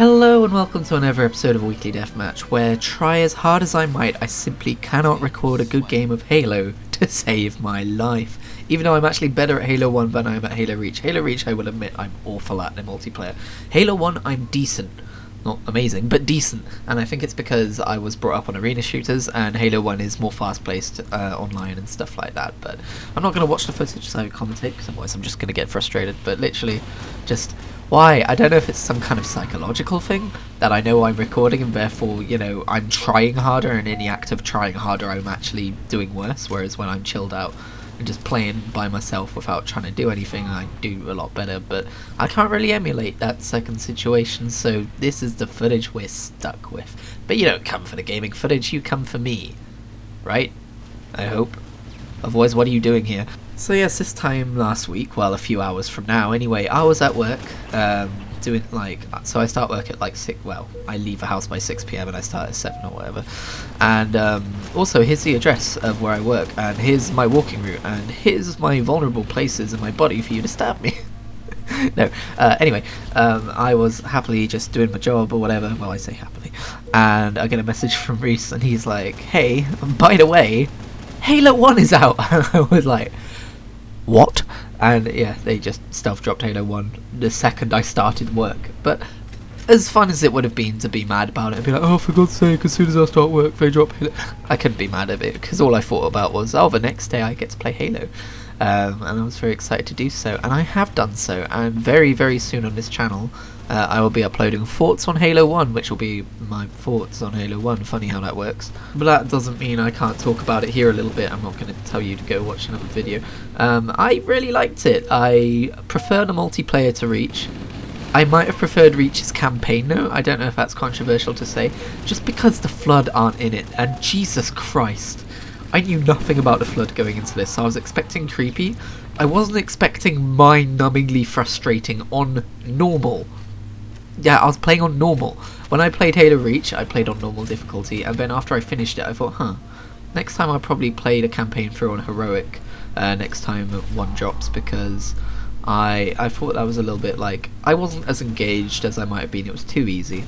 Hello and welcome to another episode of Weekly Deathmatch, where try as hard as I might, I simply cannot record a good game of Halo to save my life. Even though I'm actually better at Halo 1 than I am at Halo Reach. Halo Reach, I will admit, I'm awful at the multiplayer. Halo 1, I'm decent. Not amazing, but decent. And I think it's because I was brought up on arena shooters, and Halo 1 is more fast-paced online and stuff like that. But I'm not going to watch the footage as I commentate, because otherwise I'm just going to get frustrated. But literally, just... why? I don't know if it's some kind of psychological thing that I know I'm recording and therefore, you know, I'm trying harder, and in the act of trying harder I'm actually doing worse, whereas when I'm chilled out and just playing by myself without trying to do anything, I do a lot better. But I can't really emulate that second situation, so this is the footage we're stuck with. But you don't come for the gaming footage, you come for me, right? I hope. Otherwise, what are you doing here? So yes, this time last week, well, a few hours from now anyway, I was at work, doing, like, so I start work at like 6, well, I leave the house by 6 PM and I start at 7 or whatever, and also here's the address of where I work, and here's my walking route, and here's my vulnerable places in my body for you to stab me. No, anyway, I was happily just doing my job or whatever, well, I say happily, and I get a message from Reese, and he's like, hey, by the way, Halo 1 is out. And I was like, what? And yeah, they just stealth dropped Halo 1 the second I started work. But as fun as it would have been to be mad about it and be like, oh, for God's sake, as soon as I start work they drop Halo, I couldn't be mad at it because all I thought about was, oh, the next day I get to play Halo. And I was very excited to do so, and I have done so, and very, very soon on this channel I will be uploading thoughts on Halo 1, which will be my thoughts on Halo 1, funny how that works. But that doesn't mean I can't talk about it here a little bit. I'm not going to tell you to go watch another video. I really liked it. I prefer the multiplayer to Reach. I might have preferred Reach's campaign though, I don't know if that's controversial to say, just because the Flood aren't in it, and Jesus Christ. I knew nothing about the Flood going into this, so I was expecting creepy. I wasn't expecting mind-numbingly frustrating on normal. Yeah, I was playing on normal. When I played Halo Reach, I played on normal difficulty, and then after I finished it, I thought, next time I'll probably play the campaign through on heroic, next time one drops, because I thought that was a little bit like, I wasn't as engaged as I might have been, it was too easy.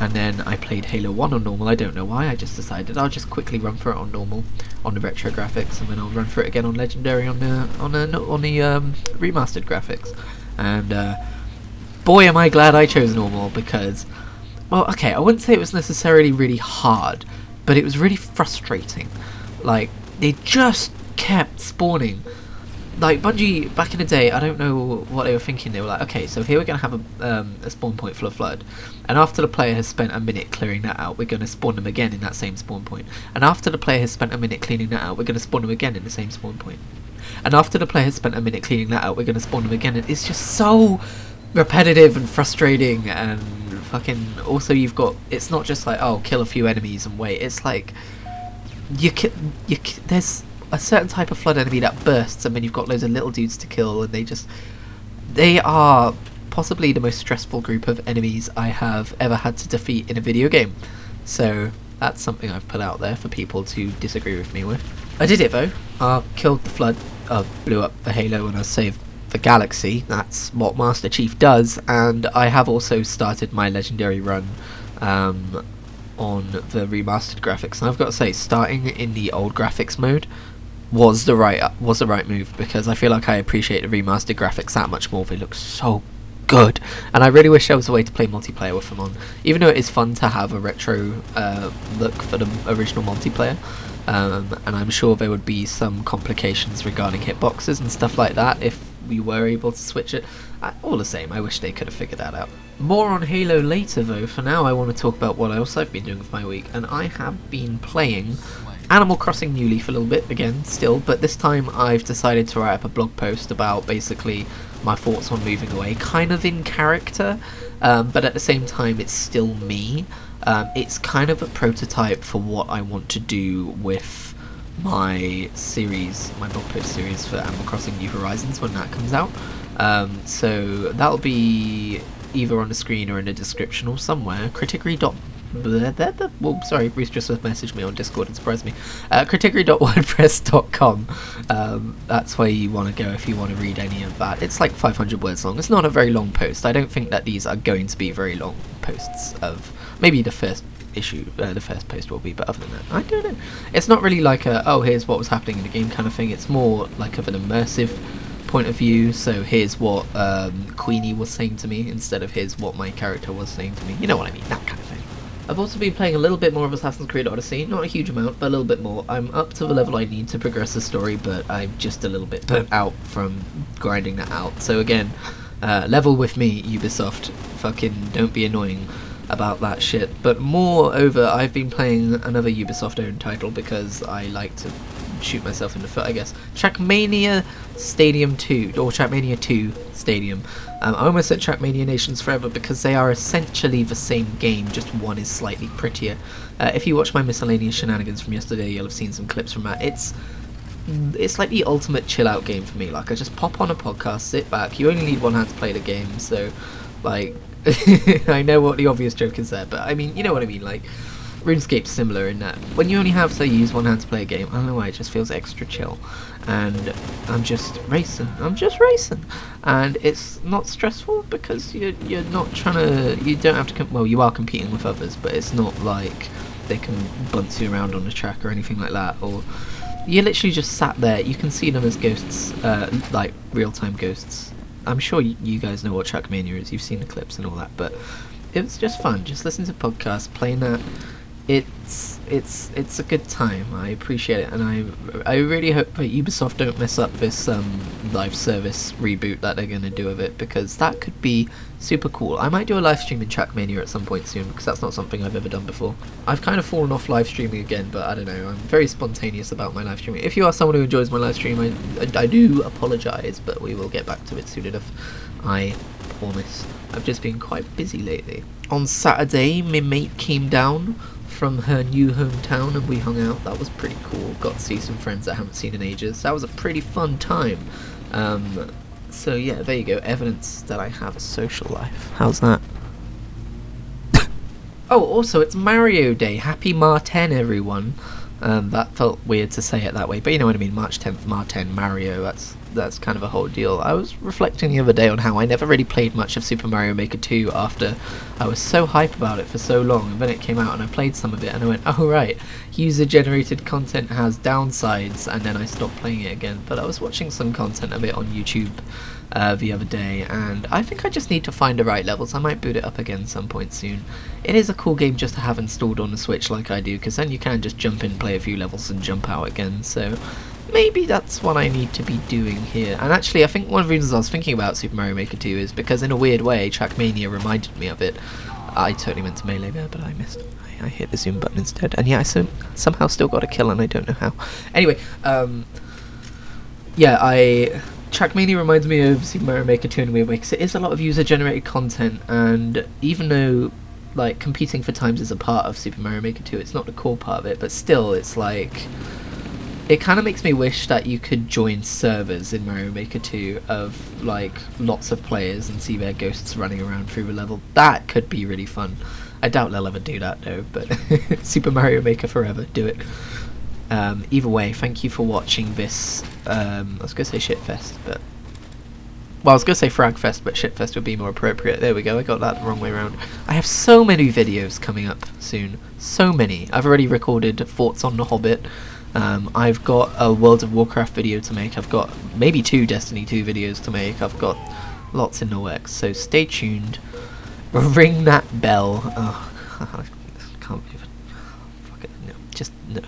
And then I played Halo 1 on normal, I don't know why, I just decided I'll just quickly run for it on normal, on the retro graphics, and then I'll run for it again on legendary on the remastered graphics. And boy am I glad I chose normal, because, well, okay, I wouldn't say it was necessarily really hard, but it was really frustrating. Like, they just kept spawning. Like, Bungie, back in the day, I don't know what they were thinking. They were like, okay, so here we're going to have a spawn point full of Flood, and after the player has spent a minute clearing that out, we're going to spawn them again in that same spawn point. And after the player has spent a minute cleaning that out, we're going to spawn them again in the same spawn point. And after the player has spent a minute cleaning that out, we're going to spawn them again. And it's just so repetitive and frustrating, and fucking, also you've got, it's not just like, oh, kill a few enemies and wait. It's like, there's a certain type of Flood enemy that bursts, and then you've got loads of little dudes to kill, and they are possibly the most stressful group of enemies I have ever had to defeat in a video game. So that's something I've put out there for people to disagree with me with. I did it though. I killed the Flood, blew up the Halo, and I saved the galaxy. That's what Master Chief does. And I have also started my legendary run on the remastered graphics, and I've got to say, starting in the old graphics mode was the right move, because I feel like I appreciate the remastered graphics that much more. They look so good, and I really wish there was a way to play multiplayer with them on, even though it is fun to have a retro look for the original multiplayer. And I'm sure there would be some complications regarding hitboxes and stuff like that if we were able to switch it. All the same, I wish they could have figured that out. More on Halo later though. For now I want to talk about what else I've been doing with my week, and I have been playing Animal Crossing New Leaf a little bit again still, but this time I've decided to write up a blog post about basically my thoughts on moving away, kind of in character, but at the same time it's still me. It's kind of a prototype for what I want to do with my series, my blog post series for Animal Crossing New Horizons when that comes out. So that'll be either on the screen or in the description or somewhere. Kritigri. Well, sorry, Bruce just messaged me on Discord and surprised me. Kritigri.wordpress.com. That's where you want to go if you want to read any of that. It's like 500 words long. It's not a very long post. I don't think that these are going to be very long. posts of maybe the first issue, the first post will be, but other than that, I don't know. It's not really like a, oh, here's what was happening in the game kind of thing. It's more like of an immersive point of view. So here's what Queenie was saying to me instead of here's what my character was saying to me. You know what I mean? That kind of thing. I've also been playing a little bit more of Assassin's Creed Odyssey, not a huge amount, but a little bit more. I'm up to the level I need to progress the story, but I'm just a little bit burnt out from grinding that out. So again, level with me, Ubisoft. Fucking don't be annoying about that shit. But moreover, I've been playing another Ubisoft-owned title because I like to shoot myself in the foot, I guess. Trackmania Stadium 2, or Trackmania 2 Stadium. I almost said Trackmania Nations Forever because they are essentially the same game, just one is slightly prettier. If you watch my miscellaneous shenanigans from yesterday, you'll have seen some clips from that. It's like the ultimate chill out game for me. Like, I just pop on a podcast, sit back. You only need one hand to play the game, so like I know what the obvious joke is there, but I mean, you know what I mean. Like, RuneScape's similar in that when you only have to use one hand to play a game, I don't know why, it just feels extra chill. And I'm just racing, and it's not stressful because you're not trying to, you don't have to, well, you are competing with others, but it's not like they can bounce you around on the track or anything like that, or you're literally just sat there. You can see them as ghosts, like real-time ghosts. I'm sure you guys know what Trackmania is, you've seen the clips and all that, but it was just fun, just listening to podcasts, playing that. It's a good time. I appreciate it, and I really hope that Ubisoft don't mess up this live service reboot that they're going to do of it, because that could be super cool. I might do a live stream in Trackmania at some point soon, because that's not something I've ever done before. I've kind of fallen off live streaming again, but I don't know, I'm very spontaneous about my live streaming. If you are someone who enjoys my live stream, I do apologise, but we will get back to it soon enough, I promise. I've just been quite busy lately. On Saturday, my mate came down from her new hometown and we hung out. That was pretty cool. Got to see some friends I haven't seen in ages. That was a pretty fun time. So yeah, there you go. Evidence that I have a social life. How's that? Oh, also it's Mario Day. Happy Marten, everyone. That felt weird to say it that way, but you know what I mean. March 10th, Marten, Mario. That's kind of a whole deal. I was reflecting the other day on how I never really played much of Super Mario Maker 2 after I was so hype about it for so long, and then it came out and I played some of it and I went, oh right, user-generated content has downsides, and then I stopped playing it again. But I was watching some content of it on YouTube the other day, and I think I just need to find the right levels. I might boot it up again some point soon. It is a cool game just to have installed on the Switch like I do, because then you can just jump in, play a few levels and jump out again, so maybe that's what I need to be doing here. And actually, I think one of the reasons I was thinking about Super Mario Maker 2 is because in a weird way, Trackmania reminded me of it. I totally meant to melee there, but I missed. I hit the zoom button instead, and yeah, I somehow still got a kill, and I don't know how. Anyway, yeah, Trackmania reminds me of Super Mario Maker 2 in a weird way, because it is a lot of user-generated content, and even though like competing for times is a part of Super Mario Maker 2, it's not the core part of it, but still, it's like, it kind of makes me wish that you could join servers in Mario Maker 2 of like lots of players and see their ghosts running around through the level. That could be really fun. I doubt they'll ever do that though, but Super Mario Maker forever, do it. Either way, thank you for watching this, I was going to say Shitfest, but, well, I was going to say Fragfest, but Shitfest would be more appropriate. There we go, I got that the wrong way around. I have so many videos coming up soon, so many. I've already recorded Thoughts on the Hobbit, I've got a World of Warcraft video to make, I've got maybe 2 Destiny 2 videos to make, I've got lots in the works, so stay tuned, ring that bell. Oh, I can't believe it. Fuck it, no, just no.